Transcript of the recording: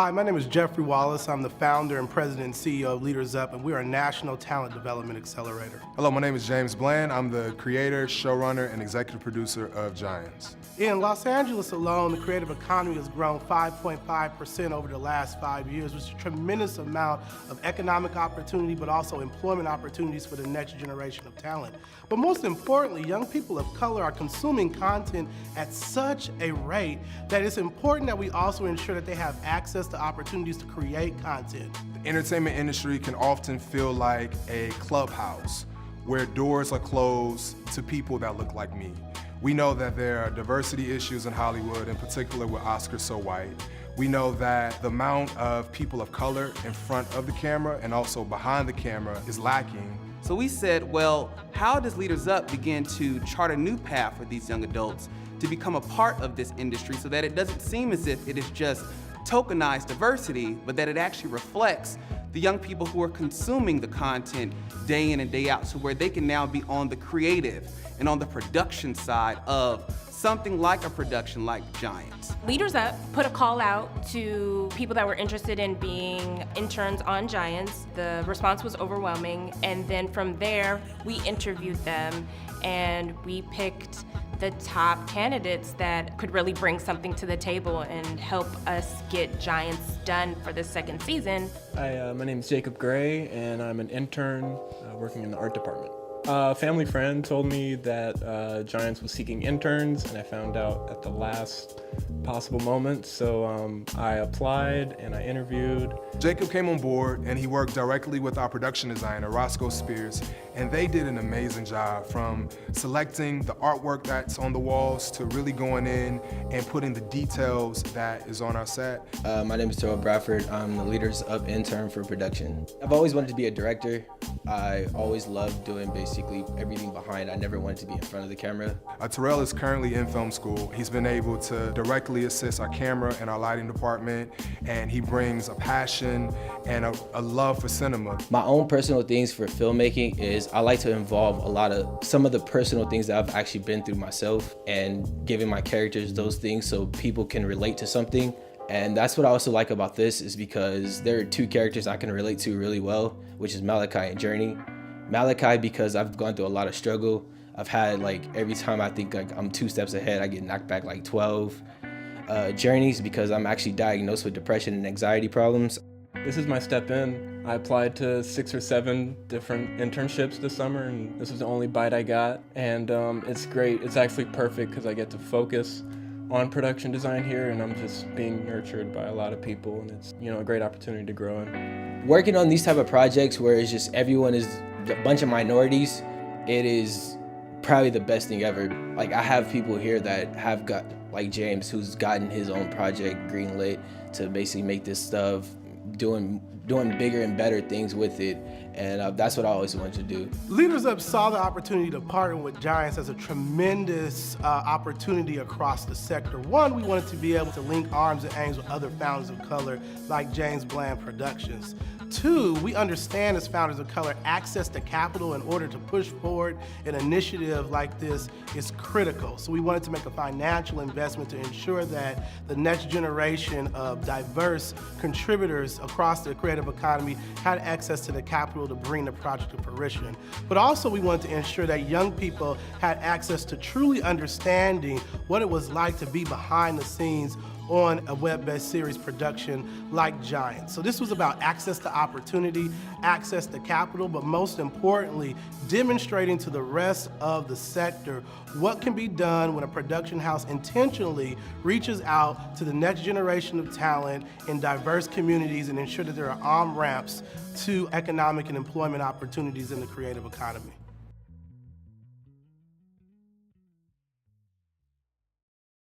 Hi, my name is Jeffrey Wallace. I'm the founder and president and CEO of LeadersUp, and we are a national talent development accelerator. Hello, my name is James Bland. I'm the creator, showrunner, and executive producer of Giants. In Los Angeles alone, the creative economy has grown 5.5% over the last 5 years, which is a tremendous amount of economic opportunity, but also employment opportunities for the next generation of talent. But most importantly, young people of color are consuming content at such a rate that it's important that we also ensure that they have access to opportunities to create content. The entertainment industry can often feel like a clubhouse where doors are closed to people that look like me. We know that there are diversity issues in Hollywood, in particular with Oscars So White. We know that the amount of people of color in front of the camera and also behind the camera is lacking. So we said, well, how does LeadersUp begin to chart a new path for these young adults to become a part of this industry so that it doesn't seem as if it is just tokenized diversity, but that it actually reflects the young people who are consuming the content day in and day out, so where they can now be on the creative and on the production side of something like a production like Giants. LeadersUp put a call out to people that were interested in being interns on Giants. The response was overwhelming, and then from there, we interviewed them and we picked the top candidates that could really bring something to the table and help us get Giants done for the second season. Hi, my name is Jacob Gray, and I'm an intern working in the art department. A family friend told me that Giants was seeking interns, and I found out at the last possible moment, so I applied and I interviewed. Jacob came on board and he worked directly with our production designer, Roscoe Spears, and they did an amazing job, from selecting the artwork that's on the walls to really going in and putting the details that is on our set. My name is Terrell Bradford. I'm the LeadersUp intern for production. I've always wanted to be a director. I always loved doing basically everything behind. I never wanted to be in front of the camera. Terrell is currently in film school. He's been able to directly assist our camera and our lighting department, and he brings a passion and a love for cinema. My own personal things for filmmaking is I like to involve some of the personal things that I've actually been through myself, and giving my characters those things so people can relate to something. And that's what I also like about this, is because there are two characters I can relate to really well, which is Malachi and Journey. Malachi, because I've gone through a lot of struggle. I've had, every time I think I'm 2 steps ahead, I get knocked back 12. Journeys, because I'm actually diagnosed with depression and anxiety problems. This is my step in. I applied to 6 or 7 different internships this summer, and this was the only bite I got. And it's great. It's actually perfect because I get to focus on production design here, and I'm just being nurtured by a lot of people, and it's a great opportunity to grow in. Working on these type of projects where it's just everyone is a bunch of minorities, it is probably the best thing ever. I have people here that have got, like James, who's gotten his own project greenlit to basically make this stuff, doing bigger and better things with it, and that's what I always wanted to do. LeadersUp saw the opportunity to partner with Giants as a tremendous opportunity across the sector. One, we wanted to be able to link arms and aims with other founders of color like James Bland Productions. 2, we understand as founders of color, access to capital in order to push forward an initiative like this is critical. So we wanted to make a financial investment to ensure that the next generation of diverse contributors across the creative economy had access to the capital to bring the project to fruition. But also we wanted to ensure that young people had access to truly understanding what it was like to be behind the scenes on a web-based series production like Giants. So this was about access to opportunity, access to capital, but most importantly, demonstrating to the rest of the sector what can be done when a production house intentionally reaches out to the next generation of talent in diverse communities and ensure that there are on-ramps to economic and employment opportunities in the creative economy.